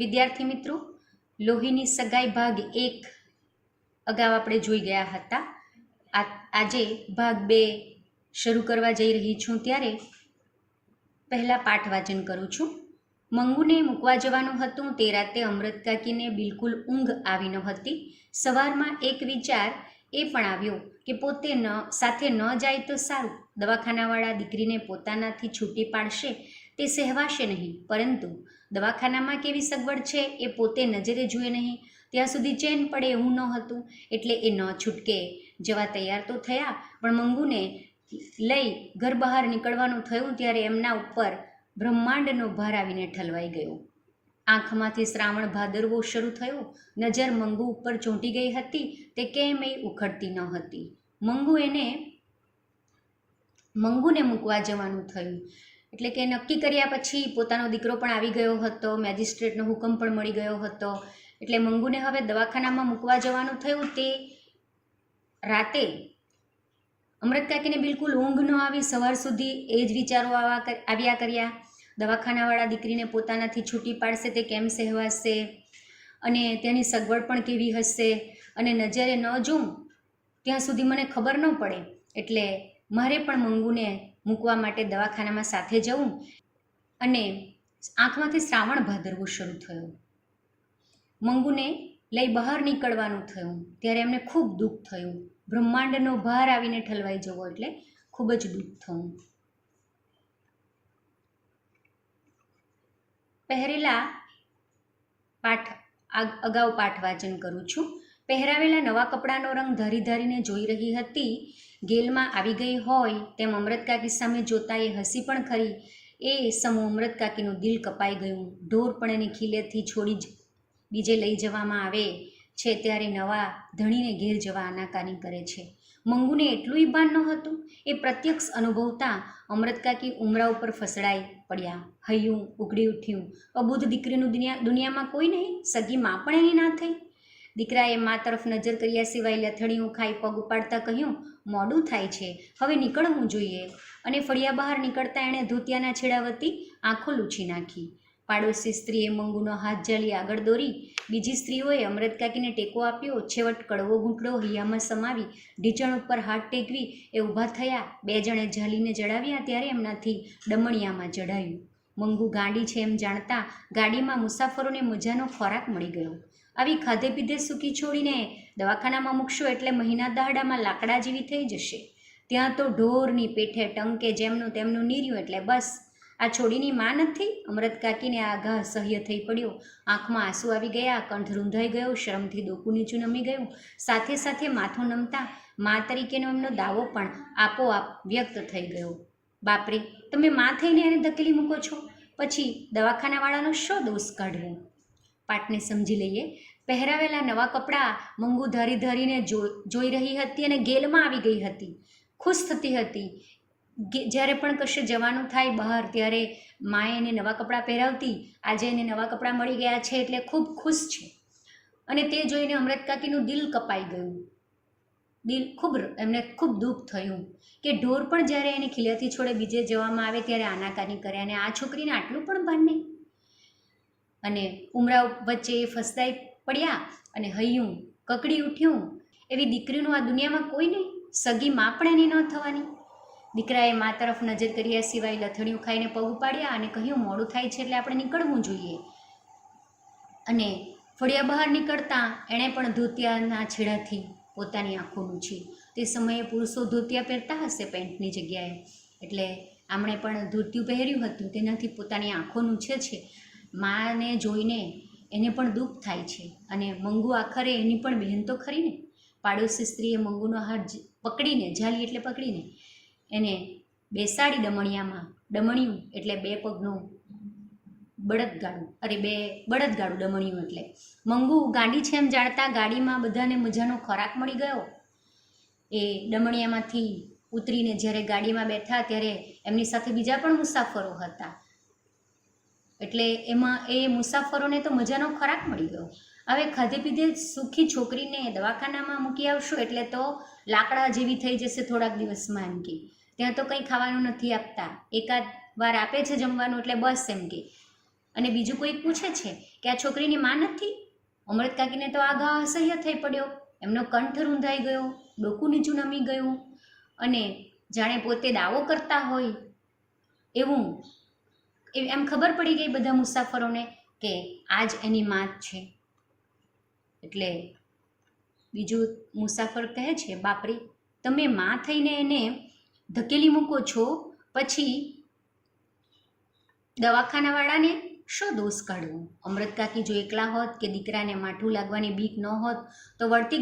વિદ્યાર્થી મિત્રો, લોહીની સગાઈ ભાગ 1 અગાઉ આપણે જોઈ ગયા હતા. આજે ભાગ 2 શરૂ કરવા જઈ રહી છું ત્યારે પહેલા પાઠ વાંચન કરું છું. મંગુને મૂકવા જવાનું હતું તે રાતે અમૃત કાકીને બિલકુલ ઊંઘ આવી ન હતી. સવારમાં એક વિચાર એ પણ આવ્યો કે પોતે સાથે ન જાય તો સારું. દવાખાનાવાળા દીકરીને પોતાનાથી છૂટી પાડશે તે સહેવાશે નહીં, પરંતુ દવાખાનામાં કેવી સગવડ છે એ પોતે નજરે જુએ નહીં ત્યાં સુધી ચેન પડે એવું ન હતું. એટલે એ ન છૂટકે જવા તૈયાર તો થયા, પણ મંગુને લઈ ઘર બહાર નીકળવાનું થયું ત્યારે એમના ઉપર બ્રહ્માંડનો ભાર આવીને ઠલવાઈ ગયો. આંખમાંથી શ્રાવણ ભાદરવો શરૂ થયો. નજર મંગુ ઉપર ચોંટી ગઈ હતી. તે કેમેય ઉખડતી ન હતી. મંગુને મૂકવા જવાનું થયું એટલે કે નક્કી કર્યા પછી પોતાનો દીકરો પણ આવી ગયો હતો. મેજિસ્ટ્રેટનો હુકમ પણ મળી ગયો હતો. એટલે મંગુને હવે દવાખાનામાં મૂકવા જવાનું થયું. તે રાતે અમૃત કાકીને બિલકુલ ઊંઘ ન આવી. સવાર સુધી એ જ વિચારો આવ્યા કર્યા. દવાખાનાવાળા દીકરીને પોતાનાથી છૂટી પાડશે તે કેમ સહેવાશે, અને તેની સગવડ પણ કેવી હશે, અને નજરે ન જોઉં ત્યાં સુધી મને ખબર ન પડે. એટલે મારે પણ મંગુને મૂકવા માટે દવાખાનામાં સાથે જવું. અને આંખમાંથી શ્રાવણ ભાદરવો શરૂ થયો. મંગુને લઈ બહાર નીકળવાનું થયું ત્યારે એમને ખૂબ દુઃખ થયું. બ્રહ્માંડનો ભાર આવીને ઠલવાઈ જવો એટલે ખૂબ જ દુઃખ થયું. પહેરેલા અગાઉ પાઠ વાંચન કરું છું. પહેરાવેલા નવા કપડાનો રંગ ધારી ધારીને જોઈ રહી હતી. ગેલમાં આવી ગઈ હોય તેમ અમૃત કાકી સામે જોતા એ હસી પણ ખરી. એ સમૂહ અમૃત કાકીનું દિલ કપાઈ ગયું. ઢોર પણ એની ખીલેથી છોડી જ બીજે લઈ જવામાં આવે છે ત્યારે નવા ધણીને ઘેર જવા આનાકાની કરે છે. મંગુને એટલું ભાન ન હતું. એ પ્રત્યક્ષ અનુભવતા અમૃત કાકી ઉમરા ઉપર ફસડાઈ પડ્યા. હૈયું ઉકળી ઉઠ્યું. અબુધ દીકરીનું દુનિયામાં કોઈ નહીં. સગી માં પણ એની ના થઈ. દીકરાએ મા તરફ નજર કર્યા સિવાય લથડીયું ખાઈ પગ ઉપાડતા કહ્યું, મોડું થાય છે, હવે નીકળવું જોઈએ. અને ફળિયા બહાર નીકળતા એણે ધોતિયાના છેડા વતી આંખો લૂછી નાખી. પાડોશી સ્ત્રીએ મંગુનો હાથ ઝાલી આગળ દોરી. બીજી સ્ત્રીઓએ અમૃત કાકીને ટેકો આપ્યો. છેવટ કડવો ઘૂંટડો હૈયામાં સમાવી ઢીચણ ઉપર હાથ ટેકવી એ ઊભા થયા. 2 જણે ઝાલીને જડાવ્યા ત્યારે એમનાથી ડમણિયામાં જડાયું. મંગુ ગાંડી છે એમ જાણતા ગાડીમાં મુસાફરોને મજાનો ખોરાક મળી ગયો. આવી ખાધે પીધે સૂકી છોડીને દવાખાનામાં મૂકશો એટલે મહિના દહાડામાં લાકડા જેવી થઈ જશે. ત્યાં તો ઢોરની પેઠે ટંકે જેમનું તેમનું નીર્યું. એટલે બસ આ છોડીની માં નથી. અમૃત કાકીને આ ઘા સહ્ય થઈ પડ્યો. આંખમાં આંસુ આવી ગયા. કંઠ રૂંધાઈ ગયો. શરમથી ડોકું નીચું નમી ગયું. સાથે સાથે માથું નમતા મા તરીકેનો એમનો દાવો પણ આપોઆપ વ્યક્ત થઈ ગયો. બાપરે, તમે માં થઈને એને ધકેલી મૂકો છો, પછી દવાખાનાવાળાનો શો દોષ કાઢવો? પાઠને સમજી લઈએ. પહેરાવેલા નવા કપડાં મંગુ ધારી ધારીને જોઈ રહી હતી અને ગેલમાં આવી ગઈ હતી. ખુશ થતી હતી. જ્યારે પણ કશે જવાનું થાય બહાર ત્યારે માએ એને નવા કપડાં પહેરાવતી. આજે એને નવા કપડાં મળી ગયા છે એટલે ખૂબ ખુશ છે. અને તે જોઈને અમૃત કાકીનું દિલ કપાઈ ગયું. એમને ખૂબ દુઃખ થયું કે ઢોર પણ જ્યારે એને ખીલેથી છોડે બીજે જવામાં આવે ત્યારે આનાકાની કરે, અને આ છોકરીને આટલું પણ ભાન નહીં. અને ઉમરા વચ્ચે એ ફસાઈ પડ્યા અને હૈયું કકડી ઉઠ્યું. એવી દીકરીનું આ દુનિયામાં કોઈ નહીં. સગી માં પણ એની ન થવાની. દીકરાએ મા તરફ નજર કર્યા સિવાય લથડીયું ખાઈને પગ ઉપાડ્યા અને કહ્યું, મોડું થાય છે એટલે આપણે નીકળવું જોઈએ. અને ફળિયા બહાર નીકળતા એણે પણ ધોતિયાના છેડાથી પોતાની આંખો લૂછી. તે સમયે પુરુષો ધોતિયા પહેરતા હશે પેન્ટની જગ્યાએ, એટલે આમણે પણ ધોતિયું પહેર્યું હતું. તેનાથી પોતાની આંખો લૂછે છે. માને જોઈને એને પણ દુઃખ થાય છે. અને મંગુ આખરે એની પણ બહેન તો ખરી ને. પાડોશી સ્ત્રીએ મંગુનો હાથ પકડીને, ઝાલી એટલે પકડીને, એને બેસાડી ડમણિયામાં. ડમણિયું એટલે 2 પગનું બળદગાડું. 2 બળદગાડું ડમણિયું એટલે. મંગુ ગાંડી છે એમ જાણતા ગાડીમાં બધાને મજાનો ખોરાક મળી ગયો. એ ડમણિયામાંથી ઉતરીને જ્યારે ગાડીમાં બેઠા ત્યારે એમની સાથે બીજા પણ મુસાફરો હતા. એટલે એમાં એ મુસાફરોને તો મજાનો ખોરાક મળી ગયો. હવે ખાધે પીધે સુખી છોકરીને દવાખાનામાં મૂકી આવશો એટલે તો લાકડા જેવી થઈ જશે થોડાક દિવસમાં એમ કે. ત્યાં તો કંઈ ખાવાનું નથી આપતા. એકાદ વાર આપે છે જમવાનું એટલે બસ એમ કે. અને બીજું કોઈક પૂછે છે કે આ છોકરીની માં નથી? અમૃત કાકીને તો આ ઘા અસહ્ય થઈ પડ્યો. એમનો કંઠ રૂંધાઈ ગયો, ડોકું નીચું નમી ગયું અને જાણે પોતે દાવો કરતા હોય એવું એમ ખબર પડી ગઈ બધા મુસાફરોને કે આજ એની માં જ છે. એટલે બીજું મુસાફર કહે છે, બાપરે, તમે માં થઈને એને ધકેલી મૂકો છો, પછી દવાખાનાવાળાને શો દોષ કાઢવો? અમૃત કાકી જો એકલા હોત કે દીકરાને માઠું લાગવાની બીક ન હોત તો વળતી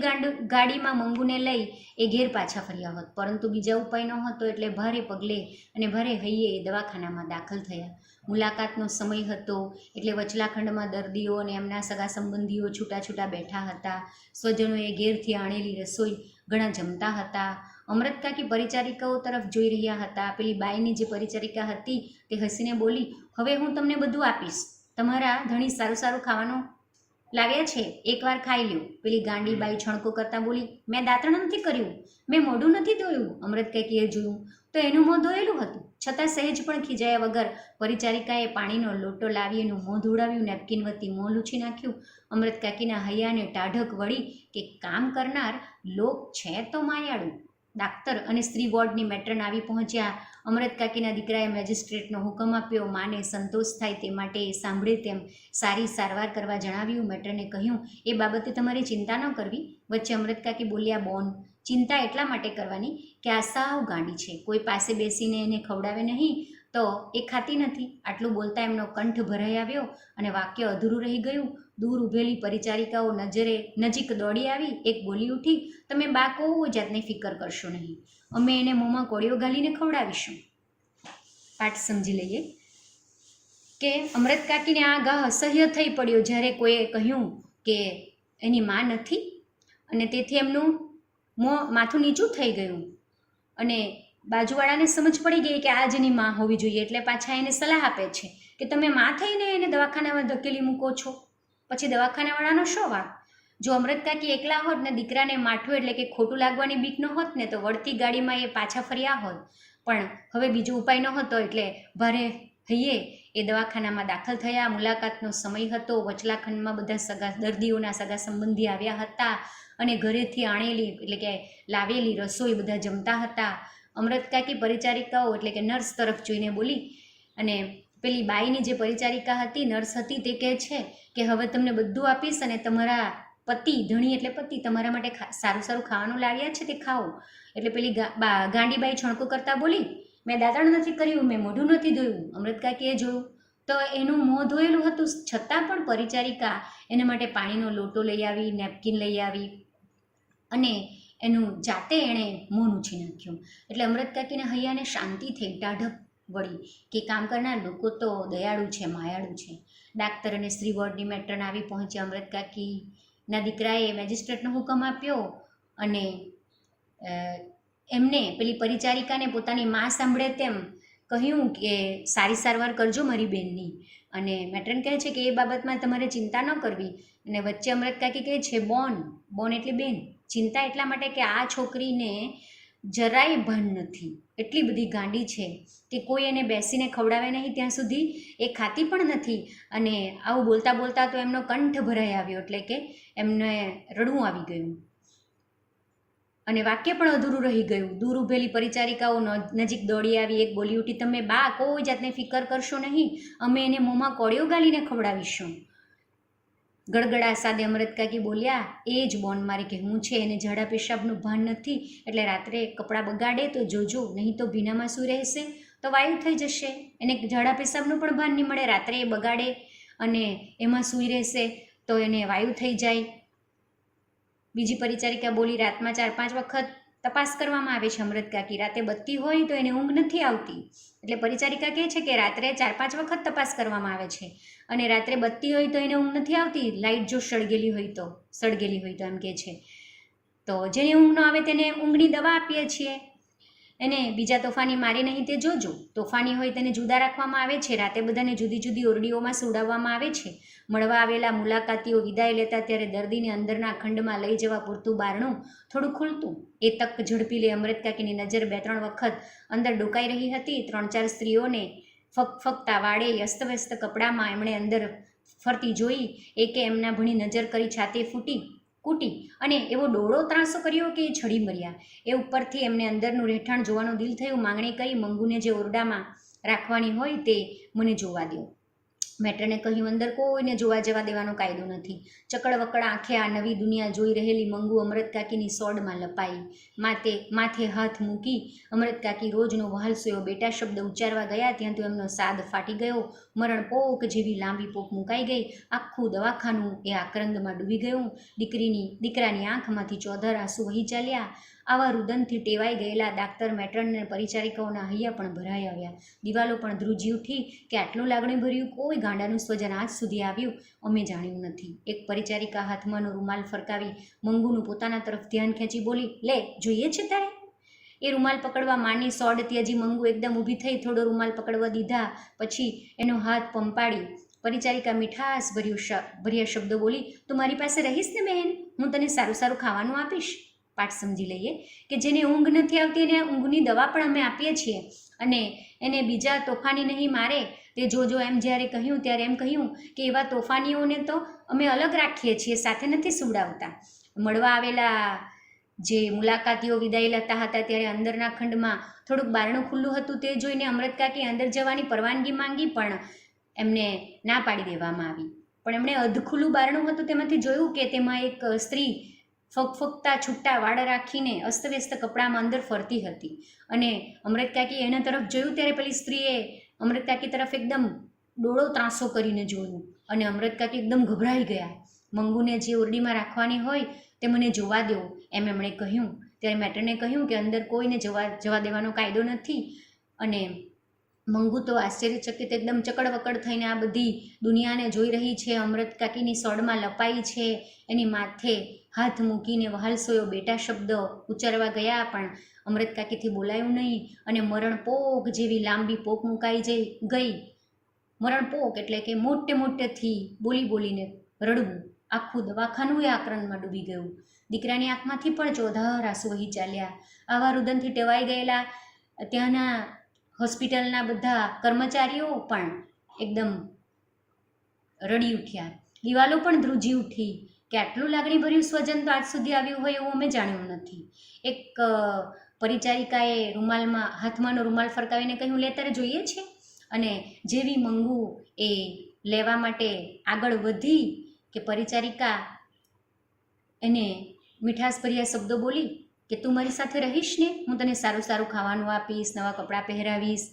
ગાડીમાં મંગુને લઈ એ ઘેર પાછા ફર્યા હોત, પરંતુ બીજા ઉપાય ન હતો એટલે ભારે પગલે અને ભારે હૈયે એ દવાખાનામાં દાખલ થયા. મુલાકાતનો સમય હતો એટલે વચલા ખંડમાં દર્દીઓ અને એમના સગા સંબંધીઓ છૂટા છૂટા બેઠા હતા. સ્વજનોએ ઘેરથી આણેલી રસોઈ ઘણા જમતા હતા. અમૃત કાકી પરિચારિકાઓ તરફ જોઈ રહ્યા હતા. પેલી બાઈની જે પરિચારિકા હતી તે હસીને બોલી, હવે હું તમને બધું આપીશ, તમારા ધણી સારું સારું ખાવાનું લાવ્યા છે, એકવાર ખાઈ લ્યો. પેલી ગાંડી બાઈ છણકો કરતા બોલી, મેં દાંતણ નથી કર્યું, મેં મોઢું નથી ધોયું. અમૃત કાકીએ જોયું તો એનું મોં ધોયેલું હતું, છતાં સહેજ પણ ખીજાયા વગર પરિચારિકાએ પાણીનો લોટો લાવી એનું મોં ધોડાવ્યું, નેપકિન વતી મોં લૂછી નાખ્યું. અમૃત કાકીના હૈયાને ટાઢક વળી કે કામ કરનાર લોક છે તો માયાળું. ડાક્ટર અને સ્ત્રી વોર્ડની મેટ્રન આવી પહોંચ્યા. અમૃત કાકીના દીકરાએ મેજિસ્ટ્રેટનો હુકમ આપ્યો. માને સંતોષ થાય તે માટે સાંભળે તેમ સારી સારવાર કરવા જણાવ્યું. મેટ્રને કહ્યું, એ બાબતે તમારે ચિંતા ન કરવી. વચ્ચે અમૃત કાકી બોલ્યા, બોન, ચિંતા એટલા માટે કરવાની કે આ સાવ ગાંડી છે, કોઈ પાસે બેસીને એને ખવડાવે નહીં તો એ ખાતી નથી. આટલું બોલતા એમનો કંઠ ભરાઈ આવ્યો અને વાક્ય અધૂરું રહી ગયું. દૂર ઊભેલી પરિચારિકાઓ નજીક દોડી આવી. એક બોલી ઉઠી, તમે બા કોઈ જાતની ફિકર કરશો નહીં, અમે એને મોંમાં કોળીઓ ગાલીને ખવડાવીશું. પાઠ સમજી લઈએ કે અમૃત કાકીને આ ઘા અસહ્ય થઈ પડ્યો જ્યારે કોઈએ કહ્યું કે એની માં નથી, અને તેથી એમનું માથું નીચું થઈ ગયું અને બાજુવાળાને સમજ પડી ગઈ કે આ જ એની માં હોવી જોઈએ, એટલે પાછા એને સલાહ આપે છે કે તમે માં થઈને એને દવાખાનામાં ધકેલી મૂકો છો, પછી દવાખાનાવાળાનો શો વાંક? જો અમૃત કાકી એકલા હોત ને દીકરાને માઠું એટલે કે ખોટું લાગવાની બીક ન હોત ને તો વળતી ગાડીમાં એ પાછા ફર્યા હોત, પણ હવે બીજો ઉપાય ન હતો એટલે ભારે હૈયે એ દવાખાનામાં દાખલ થયા. મુલાકાતનો સમય હતો. વચલા ખંડમાં બધા દર્દીઓના સગા સંબંધી આવ્યા હતા અને ઘરેથી આણેલી એટલે કે લાવેલી રસોઈ બધા જમતા હતા. અમૃત કાકી પરિચારિકાઓ એટલે કે નર્સ તરફ જોઈને બોલી, અને પેલી બાઈની જે પરિચારિકા હતી, નર્સ હતી, તે કહે છે કે હવે તમને બધું આપીશ અને તમારા પતિ, ધણી એટલે પતિ, તમારા માટે સારું સારું ખાવાનું લાવ્યા છે તે ખાઓ. એટલે પેલી ગાંડીબાઈ છણકો કરતા બોલી, મેં દાંતણ નથી કર્યું, મેં મોઢું નથી ધોયું. અમૃત કાકીએ જોયું તો એનું મોં ધોયેલું હતું, છતાં પણ પરિચારિકા એના માટે પાણીનો લોટો લઈ આવી, નેપકિન લઈ આવી અને એનું જાતે એણે મોં લૂછી નાખ્યું. એટલે અમૃત કાકીને હૈયાને શાંતિ થઈ, ટાઢક વળી કે કામ કરનાર લોકો તો દયાળુ છે, માયાળુ છે. ડાક્ટર અને સ્ત્રી વોર્ડની મેટ્રન આવી પહોંચી. અમૃત કાકીના દીકરાએ મેજિસ્ટ્રેટનો હુકમ આપ્યો અને એમને પેલી પરિચારિકાને પોતાની માં સાંભળે તેમ કહ્યું કે સારી સારવાર કરજો મારી બેનની. અને મેટ્રન કહે છે કે એ બાબતમાં તમારે ચિંતા ન કરવી. અને વચ્ચે અમૃત કાકી કહે છે, બોન, બોન એટલે બેન, ચિંતા એટલા માટે કે આ છોકરીને જરાય ભાન નથી, એટલી બધી ગાંડી છે કે કોઈ એને બેસીને ખવડાવે નહીં ત્યાં સુધી એ ખાતી પણ નથી. અને આવું બોલતા બોલતા તો એમનો કંઠ ભરાઈ આવ્યો, એટલે કે એમને રડવું આવી ગયું અને વાક્ય પણ અધૂરું રહી ગયું. દૂર ઊભેલી પરિચારિકાઓ નજીક દોડી આવી. એક બોલી ઉઠી, તમે બા કોઈ જાતને ફિકર કરશો નહીં, અમે એને મોંમાં કોળીઓ ગાલીને ખવડાવીશું. ગડગડા સાદે અમૃત કાકી બોલ્યા, એ જ બોન મારે કહેવું છે, એને ઝાડા પેશાબનું ભાન નથી, એટલે રાત્રે કપડાં બગાડે તો જોજો, નહીં તો ભીનામાં સૂઈ રહેશે તો વાયુ થઈ જશે. એને ઝાડા પેશાબનું પણ ભાન નહીં મળે, રાત્રે એ બગાડે અને એમાં સૂઈ રહેશે તો એને વાયુ થઈ જાય. બીજી પરિચારિકા બોલી, રાતમાં 4-5 વખત તપાસ કરવામાં આવે છે અમૃત કાકી, રાતે બત્તી હોય તો એને ઊંઘ નથી આવતી. એટલે પરિચારિકા કહે છે કે રાત્રે 4-5 વખત તપાસ કરવામાં આવે છે અને રાત્રે બત્તી હોય તો એને ઊંઘ નથી આવતી, લાઇટ જો સળગેલી હોય તો એમ કહે છે. તો જેને ઊંઘ ન આવે તેને ઊંઘની દવા આપીએ છીએ. એને બીજા તોફાની મારે નહીં તે જોજો. તોફાની હોય તેને જુદા રાખવામાં આવે છે. રાતે બધાને જુદી જુદી ઓરડીઓમાં સુવડાવવામાં આવે છે. મળવા આવેલા મુલાકાતીઓ વિદાય લેતા ત્યારે દર્દીને અંદરના ખંડમાં લઈ જવા પૂરતું બારણું થોડું ખુલતું. એ તક ઝડપી લે અમૃત કાકીની નજર 2-3 વખત અંદર ડોકાઈ રહી હતી. 3-4 સ્ત્રીઓને ફગફગતા વાળે અસ્તવ્યસ્ત કપડામાં એમણે અંદર ફરતી જોઈ. એકે એમના ભણી નજર કરી છાતે કૂટી અને એવો ડોળો ત્રાસો કર્યો કે એ છડી મર્યા. એ ઉપરથી એમને અંદરનું રહેઠાણ જોવાનું દિલ થયું. માંગણી કરી, મંગુને જે ઓરડામાં રાખવાની હોય તે મને જોવા દો. મેટ્રને કહ્યું, અંદર કોઈને જોવા જવા દેવાનો કાયદો નથી. ચકડવકડ આંખે આ નવી દુનિયા જોઈ રહેલી મંગુ અમૃત કાકીની સોડમાં લપાઈ. માથે હાથ મૂકી અમૃત કાકી રોજનો વહાલસોયો બેટા શબ્દ ઉચ્ચારવા ગયા ત્યાં તો એમનો સાદ ફાટી ગયો. મરણ પોક જેવી લાંબી પોક મુકાઈ ગઈ. આખું દવાખાનું એ આક્રંદમાં ડૂબી ગયું. દીકરાની આંખમાંથી ચોધર આંસુ વહી ચાલ્યા. આવા રુદનથી ટેવાઈ ગયેલા ડાક્ટર, મેટ્રન અને પરિચારિકાઓના હૈયા પણ ભરાઈ આવ્યા. દિવાલો પણ ધ્રુજી ઉઠી કે આટલું લાગણી ભર્યું કોઈ ગાંડાનું સ્વજન આજ સુધી આવ્યું અમે જાણ્યું નથી. એક પરિચારિકા હાથમાંનો રૂમાલ ફરકાવી મંગુનું પોતાના તરફ ધ્યાન ખેંચી બોલી, લે જોઈએ છે તારે? એ રૂમાલ પકડવા માની સોડ ત્યજી મંગુ એકદમ ઊભી થઈ થોડો રૂમાલ પકડવા દીધા. પછી એનો હાથ પંપાડી પરિચારિકા મીઠાશ ભર્યા શબ્દો બોલી, તું મારી પાસે રહીશ ને બહેન? હું તને સારું સારું ખાવાનું આપીશ. પાઠ સમજી લઈએ કે જેને ઊંઘ નથી આવતી એને ઊંઘની દવા પણ અમે આપીએ છીએ અને એને બીજા તોફાની નહીં મારે તે જોજો એમ જ્યારે કહ્યું ત્યારે એમ કહ્યું કે એવા તોફાનીઓને તો અમે અલગ રાખીએ છીએ, સાથે નથી સુવડાવતા. મળવા આવેલા જે મુલાકાતીઓ વિદાય લેતા હતા ત્યારે અંદરના ખંડમાં થોડુંક બારણું ખુલ્લું હતું. તે જોઈને અમૃત કાકી અંદર જવાની પરવાનગી માંગી પણ એમને ના પાડી દેવામાં આવી. પણ એમણે અધખુલ્લું બારણું હતું તેમાંથી જોયું કે તેમાં એક સ્ત્રી ફગફગતા છૂટા વાળ રાખીને અસ્તવ્યસ્ત કપડામાં અંદર ફરતી હતી અને અમૃત કાકી એના તરફ જોયું ત્યારે પેલી સ્ત્રીએ અમૃત કાકી તરફ એકદમ ડોળો ત્રાસો કરીને જોયું અને અમૃત કાકી એકદમ ગભરાઈ ગયા. મંગુને જે ઓરડીમાં રાખવાની હોય તે મને જોવા દો એમ એમણે કહ્યું. ત્યારે મેટ્રને કહ્યું કે અંદર કોઈને જવા દેવાનો કાયદો નથી. અને મંગુ તો આશ્ચર્યચકિત એકદમ ચકડવકડ થઈને આ બધી દુનિયાને જોઈ રહી છે. અમૃત કાકીની સોડમાં લપાઈ છે. એની માથે હાથ મૂકીને વહાલસોયો બેટા શબ્દ ઉચ્ચારવા ગયા પણ અમૃત કાકીથી બોલાયું નહીં અને મરણપોક જેવી લાંબી પોક મુકાઈ ગઈ. મરણપોક એટલે કે મોટેથી બોલીને રડવું. આખું દવાખાનું એ આક્રંદમાં ડૂબી ગયું. દીકરાની આંખમાંથી પણ ચોધાર આંસુ વહી ચાલ્યા. આવા રુદનથી ટેવાઈ ગયેલા ત્યાંના હોસ્પિટલના બધા કર્મચારીઓ પણ એકદમ રડી ઉઠ્યા. દિવાલો પણ ધ્રુજી ઉઠી કે આટલું લાગણીભર્યું સ્વજન તો આજ સુધી આવ્યું હોય એવું અમે જાણ્યું નથી. એક પરિચારિકાએ હાથમાંનો રૂમાલ ફરકાવીને કહ્યું, લે તારે જોઈએ છે? અને જેવી મંગુ એ લેવા માટે આગળ વધી કે પરિચારિકા એને મીઠાશભર્યા શબ્દો બોલી કે તું મારી સાથે રહીશ ને? હું તને સારું સારું ખાવાનું આપીશ, નવા કપડાં પહેરાવીશ.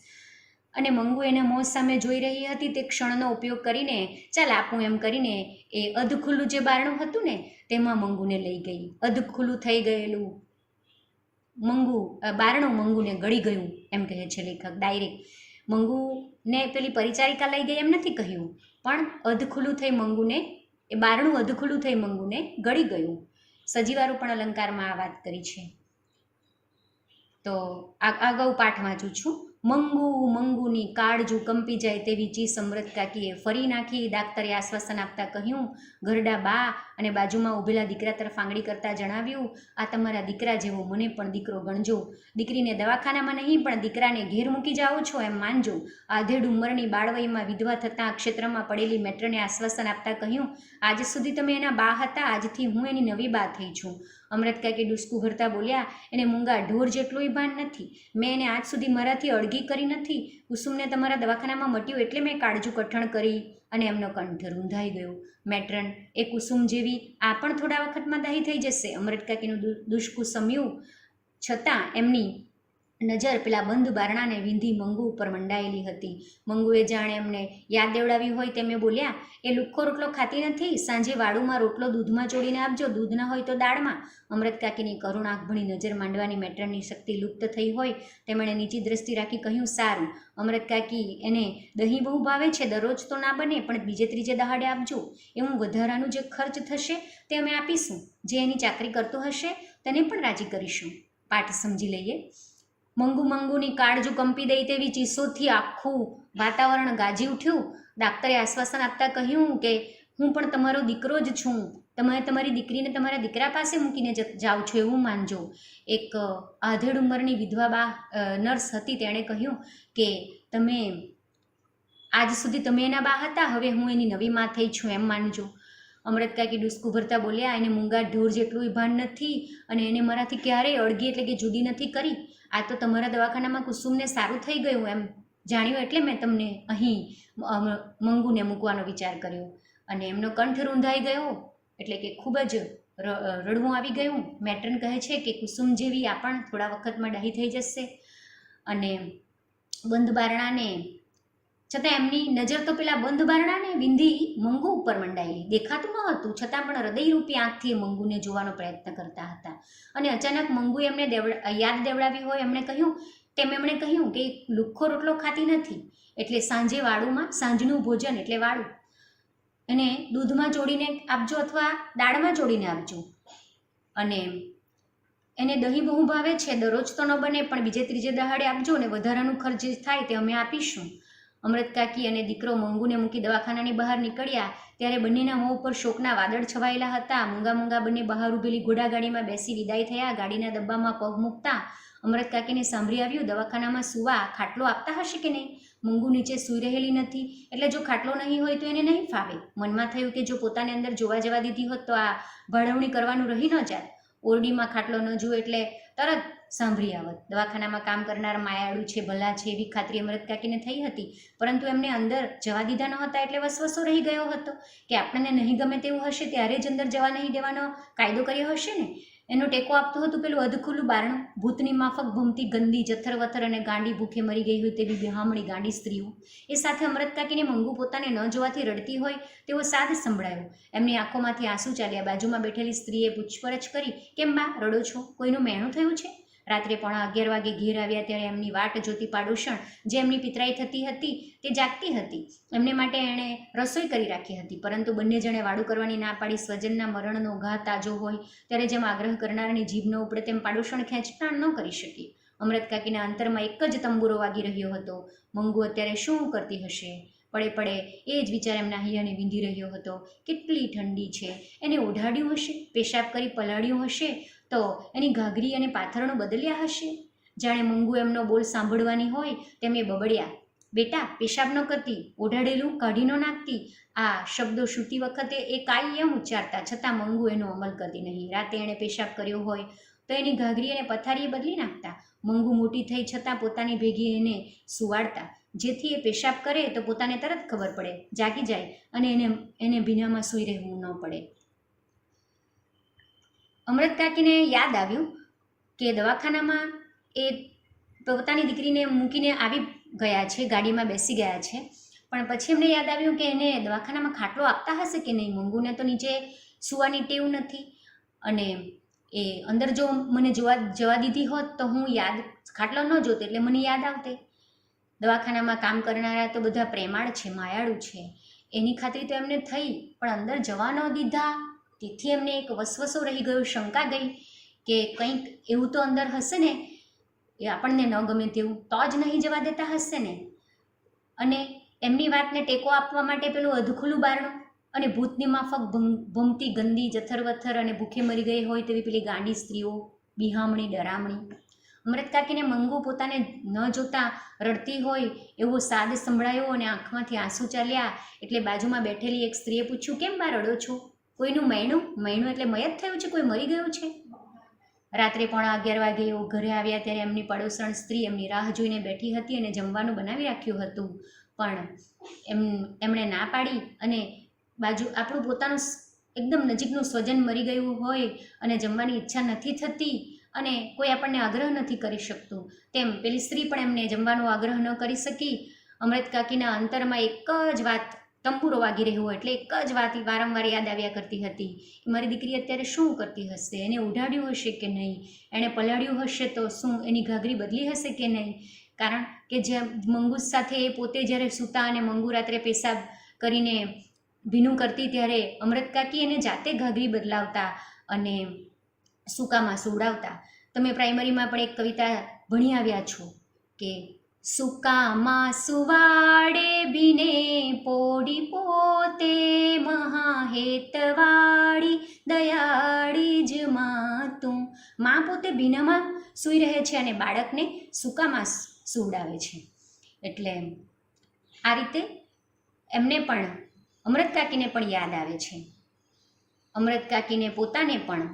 અને મંગુ એના મોં સામે જોઈ રહી હતી. તે ક્ષણનો ઉપયોગ કરીને ચાલ આપું એમ કરીને એ અધખુલ્લું જે બારણું હતું ને તેમાં મંગુને લઈ ગઈ. અધખુલ્લું થઈ ગયેલું બારણું મંગુને ગળી ગયું એમ કહે છે લેખક. ડાયરેક્ટ મંગુને પેલી પરિચારિકા લઈ ગઈ એમ નથી કહ્યું, પણ અધખુલ્લું થઈ મંગુને એ બારણું અધખુલ્લું થઈ મંગુને ગળી ગયું. સજીવારૂપણ અલંકારમાં આ વાત કરી છે. તો અગાઉ પાઠ વાંચું છું. મંગુની કાળજું કંપી જાય તેવી ચીસ અમૃત કાકીએ ફરી નાખી. ડાક્ટરે આશ્વાસન આપતા કહ્યું, ઘરડા બા અને બાજુમાં ઊભેલા દીકરા તરફ આંગળી કરતા જણાવ્યું, આ તમારા દીકરા જેવો મને પણ દીકરો ગણજો. દીકરીને દવાખાનામાં નહીં પણ દીકરાને ઘેર મૂકી જાઓ છો એમ માનજો. આધેડ ઉંમરની બાળવયમાં વિધવા થતાં ક્ષેત્રમાં પડેલી મેટ્રને આશ્વાસન આપતા કહ્યું, આજ સુધી તમે એના બા હતા, આજથી હું એની નવી બા થઈ છું. અમૃત કાકી ડૂસકું ભરતા બોલ્યા, એને મૂંગા ઢોર જેટલું ભાન નથી. મેં એને આજ સુધી મારાથી અળગી કરી નથી. કુસુમને તમારા દવાખાનામાં મટ્યું એટલે મેં કાળજું કઠણ કરી. અને એમનો કંઠ રૂંધાઈ ગયો. મેટ્રન, એ કુસુમ જેવી આ પણ થોડા વખતમાં દાહી થઈ જશે. અમૃત કાકીનું દુષ્કું સમ્યું છતાં એમની નજર પેલા બંધ બારણાને વિંધી મંગુ ઉપર મંડાયેલી હતી. મંગુએ જાણે એમને યાદ દેવડાવી હોય તેમ બોલ્યા, એ લુખ્ખો રોટલો ખાતી નથી. સાંજે વાડુમાં રોટલો દૂધમાં ચોળીને આપજો, દૂધ ન હોય તો દાળમાં. અમૃત કાકીની કરુણ આંખભણી નજર માંડવાની મેટ્રનની શક્તિ લુપ્ત થઈ હોય તેમ એણે નીચી દ્રષ્ટિ રાખી કહ્યું, સારું. અમૃત કાકી, એને દહીં બહુ ભાવે છે, દરરોજ તો ના બને પણ બીજે ત્રીજે દહાડે આપજો. એવું વધારાનું જે ખર્ચ થશે તે અમે આપીશું. જે એની ચાકરી કરતો હશે તેને પણ રાજી કરીશું. પાઠ સમજી લઈએ. મંગુની કાળજું કંપી દઈ તેવી ચીસોથી આખું વાતાવરણ ગાજી ઉઠ્યું. ડાક્ટરે આશ્વાસન આપતા કહ્યું કે હું પણ તમારો દીકરો જ છું. તમે તમારી દીકરીને તમારા દીકરા પાસે મૂકીને જાઓ છો એવું માનજો. એક આધેડ ઉંમરની વિધવા નર્સ હતી, તેણે કહ્યું કે તમે આજ સુધી તમે એના બા હતા, હવે હું એની નવી માં થઈ છું એમ માનજો. અમૃત કાકી ડૂસકું ભરતા બોલ્યા, એને મૂંગા ઢોર જેટલું ભાન નથી અને એને મારાથી ક્યારેય અળગી એટલે કે જુદી નથી કરી. આ તો તમારા દવાખાનામાં કુસુમને સારું થઈ ગયું એમ જાણ્યું એટલે મેં તમને અહીં મંગુને મૂકવાનો વિચાર કર્યો. અને એમનો કંઠ રૂંધાઈ ગયો એટલે કે ખૂબ જ રડવું આવી ગયું. મેટ્રન કહે છે કે કુસુમ જેવી આ પણ થોડા વખતમાં ડાહી થઈ જશે. અને બંધ બારણાને છતાં એમની નજર તો પેલા બંધ બારણાને વિંધી મંગુ ઉપર મંડાયેલી દેખાતું ન હતું, છતાં પણ હૃદયરૂપી આંખથી મંગુને જોવાનો પ્રયત્ન કરતા હતા. અને અચાનક મંગુએ એમને યાદ દેવડાવી હોય એમણે કહ્યું કે લુખ્ખો રોટલો ખાતી નથી, એટલે સાંજે વાળુમાં સાંજનું ભોજન એટલે વાળું એને દૂધમાં ચોડીને આપજો અથવા દાળમાં ચોડીને આપજો. અને એને દહીં બહુ ભાવે છે, દરરોજ તો ન બને પણ બીજે ત્રીજે દહાડે આપજો અને વધારાનું ખર્ચ જે થાય તે અમે આપીશું. અમૃત કાકી અને દીકરો મંગુને મૂકી દવાખાનાની બહાર નીકળ્યા ત્યારે બંનેના મોં ઉપર શોકના વાદળ છવાયેલા હતા. મૂંગા બંને બહાર ઊભેલી ઘોડાગાડીમાં બેસી વિદાય થયા. ગાડીના ડબ્બામાં પગ મૂકતા અમૃત કાકીને સાંભળી આવ્યું, દવાખાનામાં સુવા ખાટલો આપતા હશે કે નહીં. મંગુ નીચે સૂઈ રહેલી નથી, એટલે જો ખાટલો નહીં હોય તો એને નહીં ફાવે. મનમાં થયું કે જો પોતાને અંદર જોવા જવા દીધી હોત તો આ ભાડવણી કરવાનું રહી ન જાત. ઓરડીમાં ખાટલો ન જુએ એટલે તરત સાંભળી આવત. દવાખાનામાં કામ કરનાર માયાળું છે, ભલા છે એવી ખાતરી અમૃત કાકીને થઈ હતી, પરંતુ એમને અંદર જવા દીધા ન હતા એટલે વસવસો રહી ગયો હતો કે આપણને નહીં ગમે તેવું હશે ત્યારે જ અંદર જવા નહીં દેવાનો કાયદો કર્યો હશે ને. એનો ટેકો આપતું હતું પેલું અધખુલ્લું બારણું. ભૂતની માફક ભમતી ગંદી જથ્થર વથર અને ગાંડી ભૂખે મરી ગઈ હોય તેવી બિહામણી ગાંડી સ્ત્રીઓ. એ સાથે અમૃત કાકીને મંગુ પોતાને ન જોવાથી રડતી હોય તેવો સાદ સંભળાયો. એમની આંખોમાંથી આંસુ ચાલ્યા. બાજુમાં બેઠેલી સ્ત્રીએ પૂછપરછ કરી, કેમ બા રડો છો, કોઈનું મેણું થયું છે? રાત્રે 11:15 વાગે ઘેર આવ્યા ત્યારે એમની વાટ જોતી પાડોશણ જે એમની પિતરાઈ થતી હતી તે જાગતી હતી. એમને માટે એણે રસોઈ કરી રાખી હતી, પરંતુ બંને જણે વાડું કરવાની ના પાડી. સ્વજનના મરણનો ઘા તાજો હોય ત્યારે જેમ આગ્રહ કરનારની જીભ ન ઉપડે તેમ પાડોશણ ખેંચતાણ ન કરી શકી. અમૃત કાકીના અંતરમાં એક જ તંબુરો વાગી રહ્યો હતો, મંગુ અત્યારે શું કરતી હશે? પડે એ જ વિચાર એમના હૈયાને વિંધી રહ્યો હતો. કેટલી ઠંડી છે, એને ઓઢાડ્યું હશે, પેશાબ કરી પલાળ્યું હશે તો એની ઘાઘરી અને પાથરણો બદલ્યા હશે. જાણે મંગુ એમનો બોલ સાંભળવાની હોય તેમ એ બબડ્યા, બેટા પેશાબ ન કરતી, ઓઢાડેલું કાઢી ન નાખતી. આ શબ્દો સૂતી વખતે એ કાયમ ઉચ્ચારતા, છતાં મંગુ એનો અમલ કરતી નહીં. રાતે એણે પેશાબ કર્યો હોય તો એની ઘાઘરી અને પથારીએ બદલી નાખતા. મંગુ મોટી થઈ છતાં પોતાની ભેગી એને સુવાડતા, જેથી એ પેશાબ કરે તો પોતાને તરત ખબર પડે, જાગી જાય અને એને ભીનામાં સૂઈ રહેવું ન પડે. અમૃત કાકીને યાદ આવ્યું કે દવાખાનામાં એ પોતાની દીકરીને મૂકીને આવી ગયા છે, ગાડીમાં બેસી ગયા છે, પણ પછી એમને યાદ આવ્યું કે એને દવાખાનામાં ખાટલો આપતા હશે કે નહીં. મંગુને તો નીચે સૂવાની ટેવ નથી અને એ અંદર જો મને જવા દીધી હોત તો હું ખાટલો ન જોત એટલે મને યાદ આવતે. દવાખાનામાં કામ કરનારા તો બધા પ્રેમાળ છે, માયાળું છે, એની ખાતરી તો એમને થઈ, પણ અંદર જવા ન દીધા. તેથી એમને એક વસવસો રહી ગયો, શંકા ગઈ કે કંઈક એવું તો અંદર હશે ને, એ આપણને ન ગમે તેવું તો જ નહીં જવા દેતા હશે ને. અને એમની વાતને ટેકો આપવા માટે પેલું અધખુલ્લું બારણું અને ભૂતની માફક ભમતી ગંદી જથ્થર અને ભૂખે મરી ગઈ હોય તેવી પેલી ગાંડી સ્ત્રીઓ, બિહામણી ડરામણી. અમૃત કાકીને મંગુ પોતાને ન જોતા રડતી હોય એવો સાદ સંભળાયો અને આંખમાંથી આંસુ ચાલ્યા. એટલે બાજુમાં બેઠેલી એક સ્ત્રીએ પૂછ્યું, કેમ બા રડો છો? કોઈનું મૈણું એટલે મયત થયું છે, કોઈ મરી ગયું છે? રાત્રે 11:15 વાગે એઓ ઘરે આવ્યા ત્યારે એમની પડોસણ સ્ત્રી એમની રાહ જોઈને બેઠી હતી અને જમવાનું બનાવી રાખ્યું હતું, પણ એમણે ના પાડી. અને આપણું પોતાનું એકદમ નજીકનું સ્વજન મરી ગયું હોય અને જમવાની ઈચ્છા નથી થતી અને કોઈ આપણને આગ્રહ નથી કરી શકતું, તેમ પેલી સ્ત્રી પણ એમને જમવાનો આગ્રહ ન કરી શકી. અમૃત કાકીના અંતરમાં એક જ વાત તંબુરો વાગી રહ્યો એટલે એક જ વાત વારંવાર યાદ આવ્યા કરતી હતી કે મારી દીકરી અત્યારે શું કરતી હશે, એને ઉઢાડ્યું હશે કે નહીં, એણે પલાળ્યું હશે તો શું એની ઘાઘરી બદલી હશે કે નહીં. કારણ કે જે મંગુ સાથે એ પોતે જ્યારે સૂતા અને મંગુ રાત્રે પેશાબ કરીને ભીનું કરતી ત્યારે અમૃત કાકી એને જાતે ઘાઘરી બદલાવતા અને સૂકામાં સુવડાવતા. તમે પ્રાઇમરીમાં પણ એક કવિતા ભણી આવ્યા છો કે સુકામાં સુવાડે ભીને પોડી પોતે મહાહેતવાળી દયાળી જ માં તું. માં પોતે ભીનામાં સૂઈ રહે છે અને બાળકને સૂકામાં સુવડાવે છે. એટલે આ રીતે એમને પણ અમૃત કાકીને પણ યાદ આવે છે. અમૃત કાકીને પોતાને પણ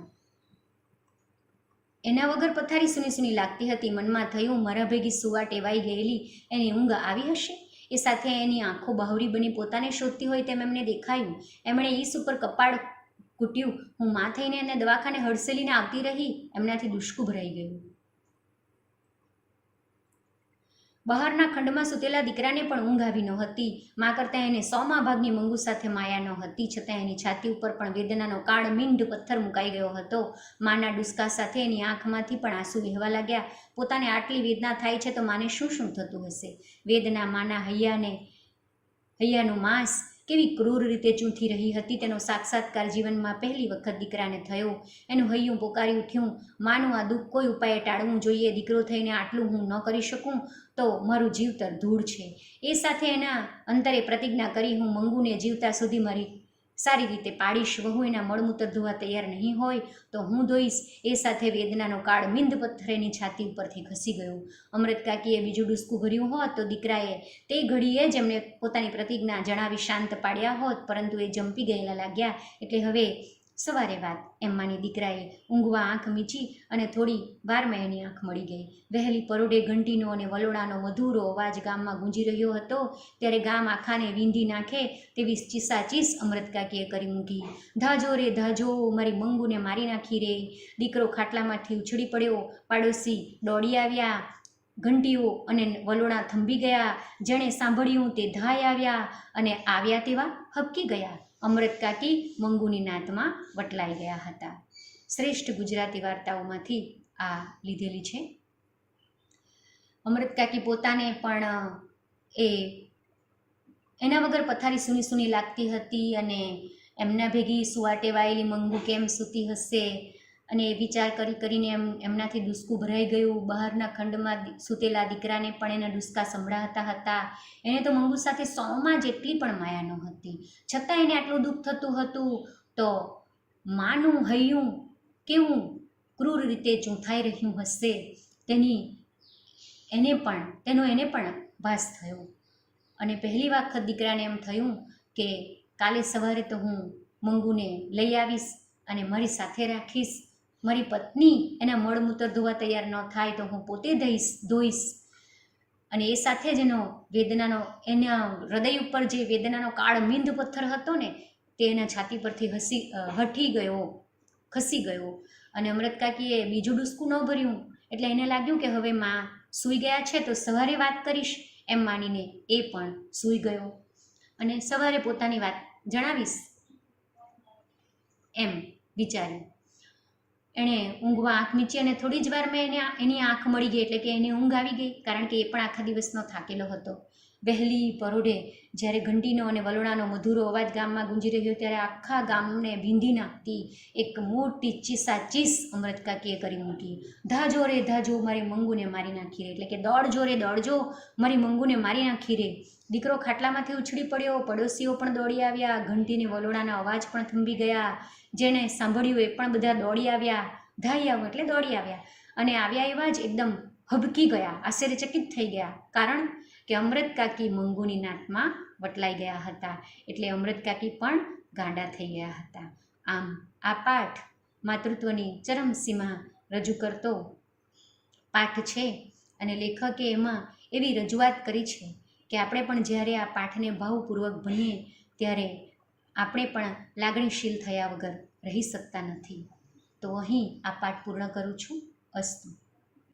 એના વગર પથારી સૂની સૂની લાગતી હતી. મનમાં થયું મારા ભેગી સુવા ટેવાઈ ગયેલી એની ઊંઘ આવી હશે. એ સાથે એની આંખો બહાવરી બની પોતાને શોધતી હોય તેમ એમને દેખાયું. એમણે ઈસ ઉપર કપાળ કૂટ્યું. હું માં થઈને એને દવાખાને હડસેલીને આવતી રહી. એમનાથી દુષ્કું ભરાઈ ગયું. બહારના ખંડમાં સૂતેલા દીકરાને પણ ઊંઘ આવી નહોતી. મા કરતાં એને 100મા ભાગની મંગુ સાથે માયા ન હતી. છતાં એની છાતી ઉપર પણ વેદનાનો કાળમીંડ પથ્થર મુકાઈ ગયો હતો. માના ડુસકા સાથે એની આંખમાંથી પણ આંસુ વહેવા લાગ્યા. પોતાને આટલી વેદના થાય છે તો માને શું શું થતું હશે? વેદના માના હૈયાનું માંસ કેવી ક્રૂર રીતે ચૂંથી રહી હતી તેનો સાક્ષાત્કાર જીવનમાં પહેલી વખત દીકરાને થયો. એનું હૈયું પોકારી ઉઠ્યું, માનું આ દુઃખ કોઈ ઉપાયે ટાળવું જોઈએ. દીકરો થઈને આટલું હું ન કરી શકું તો મારું જીવતર ધૂળ છે. એ સાથે એના અંતરે પ્રતિજ્ઞા કરી, હું મંગુને જીવતા સુધી મારી સારી રીતે પાડીશ. વહુ એના મળમૂત્ર ધોવા તૈયાર નહીં હોય તો હું ધોઈશ. એ સાથે વેદનાનો કાળમીંદ પથ્થર એની છાતી ઉપરથી ખસી ગયો. અમૃત કાકીએ બીજું ડૂસકું ભર્યું હોત તો દીકરાએ તે ઘડીએ જ એમને પોતાની પ્રતિજ્ઞા જણાવી શાંત પાડ્યા હોત, પરંતુ એ જંપી ગયેલા લાગ્યા. એટલે હવે સવારે વાત એમ માની દીકરાએ ઊંઘવા આંખ મીચી અને થોડી વારમાં એની આંખ મળી ગઈ. વહેલી પરોઢે ઘંટીનો અને વલોડાનો મધુરો અવાજ ગામમાં ગુંજી રહ્યો હતો. ત્યારે ગામ આખાને વીંધી નાખે તેવી ચીસાચીસ અમૃત કાકીએ કરી મૂકી. ધાજો રે ધાજો, મારી મંગુને મારી નાખી રે. દીકરો ખાટલામાંથી ઉછળી પડ્યો. પાડોશી દોડી આવ્યા. ઘંટીઓ અને વલોડા થંભી ગયા. જેણે સાંભળ્યું તે ધાય આવ્યા અને આવ્યા તેવા હબકી ગયા. અમૃત કાકી મંગુની નાતમાં વટલાઈ ગયા હતા. શ્રેષ્ઠ ગુજરાતી વાર્તાઓમાંથી આ લીધેલી છે. અમૃત કાકી પોતાને પણ એના વગર પથારી સૂની સૂની લાગતી હતી અને એમના ભેગી સુવા ટેવાયેલી મંગુ કેમ સૂતી હશે અને એ વિચાર કરીને એમનાથી દુષ્કું ભરાઈ ગયું. બહારના ખંડમાં સૂતેલા દીકરાને પણ એના ડુસકા સંભળાતા હતા. એને તો મંગુ સાથે 100માં જેટલી પણ માયા ન હતી. છતાં એને આટલું દુઃખ થતું હતું તો માનું હૈયું કેવું ક્રૂર રીતે ચૂંથાઈ રહ્યું હશે એને પણ ભાસ થયો. અને પહેલી વખત દીકરાને એમ થયું કે કાલે સવારે તો હું મંગુને લઈ આવીશ અને મારી સાથે રાખીશ. મારી પત્ની એના મળમૂત્ર ધોવા તૈયાર ન થાય તો હું પોતે ધોઈશ. અને એ સાથે જ એના હૃદય ઉપર જે વેદનાનો કાળમીંદ પથ્થર હતો ને તે એના છાતી પરથી ખસી ગયો. અને અમૃત કાકીએ બીજું ડૂસકું ન ભર્યું. એટલે એને લાગ્યું કે હવે માં સૂઈ ગયા છે તો સવારે વાત કરીશ એમ માનીને એ પણ સૂઈ ગયો અને સવારે પોતાની વાત જણાવીશ એમ વિચાર્યું. એણે ઊંઘવા આંખ મીચી અને થોડી જ વારમાં એની આંખ મળી ગઈ. એટલે કે એને ઊંઘ આવી ગઈ, કારણ કે એ પણ આખા દિવસનો થાકેલો હતો. વહેલી પરોઢે જ્યારે ઘંટીનો અને વલોડાનો મધુરો અવાજ ગામમાં ગુંજી રહ્યો ત્યારે આખા ગામને ભીંધી નાખતી એક મોટી ચીસાચીસ અમૃત કાકીએ કરી મૂકી. ધાજો રે ધાજો, મારી મંગુને મારી નાખી રે. એટલે કે દોડજો રે દોડજો, મારી મંગુને મારી નાખી રે. દીકરો ખાટલામાંથી ઉછળી પડ્યો. પડોશીઓ પણ દોડી આવ્યા. ઘંટીને વલોડાના અવાજ પણ થંભી ગયા. જેણે સાંભળ્યું એ પણ બધા દોડી આવ્યા. ધાઈ આવો એટલે દોડી આવ્યા. અને આવ્યા એવા જ એકદમ હબકી ગયા, આશ્ચર્યચકિત થઈ ગયા. કારણ કે અમૃત કાકી મંગુની નાતમાં વટલાઈ ગયા હતા. એટલે અમૃત કાકી પણ ગાંડા થઈ ગયા હતા. આમ આ પાઠ માતૃત્વની ચરમસીમા રજૂ કરતો પાઠ છે અને લેખકે એમાં એવી રજૂઆત કરી છે કે આપણે પણ જ્યારે આ પાઠને ભાવપૂર્વક ભણીએ ત્યારે આપણે પણ લાગણીશીલ થયા વગર રહી શકતા નથી. તો અહીં આ પાઠ પૂર્ણ કરું છું. અસ્તુ.